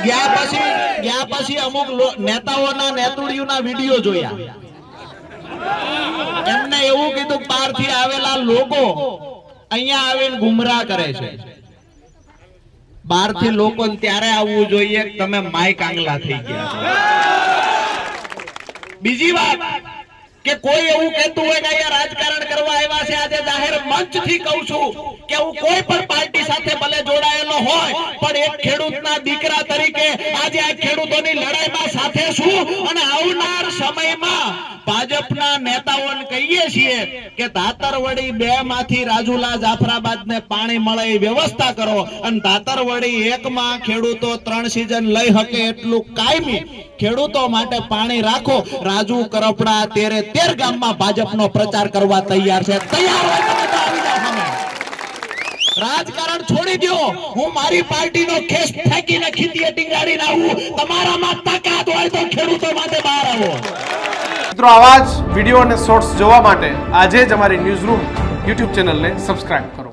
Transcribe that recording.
ગયા પછી અમુક નેતાઓના નેતુડીઓના વિડિયો જોયા, એમને એવું કીધું બહારથી આવેલા લોકો અહીંયા આવીને ગુમરાહ કરે છે। બહારથી લોકો ત્યારે આવવું જોઈએ તમે માય કાંગલા થઈ ગયા। બીજી વાત કે કોઈ એવું કહેતું હોય કે અહીંયા રાજકારણ કરવા આવ્યા છે, આજે જાહેર મંચથી કહું છું કે હું કોઈ પણ પાર્ટી સાથે ભલે જોડાયેલો હોય પણ એક ખેડૂતના દીકરા તરીકે આજે આ ખેડૂતોની લડાઈમાં સાથે છું અને આવનાર સમયમાં ભાજપના નેતાઓને કહીએ છીએ કે ધાતરવડી 2 માંથી રાજુલા જાફરાબાદને પાણી મળે એ વ્યવસ્થા કરો અને ધાતરવડી 1 માં ખેડૂતો 3 સીઝન લઈ શકે એટલું કાયમી ખેડૂતો માટે પાણી રાખો। રાજુ કરપડા 13 ગામમાં ભાજપનો પ્રચાર કરવા તૈયાર છે। તૈયાર હોય તો આવી જાઓ સામે। રાજકારણ છોડી દો, હું મારી પાર્ટીનો કેસ ફેંકીને ખીતીએ ટીંગાડીને આવું। તમારામાં તાકાત હોય તો ખેડૂતો માટે બહાર આવો। મિત્રો આવા જ વિડીયો અને શોર્ટ્સ જોવા માટે આજે જ અમારી ન્યૂઝ રૂમ યુટ્યુબ ચેનલને સબસ્ક્રાઇબ કરો।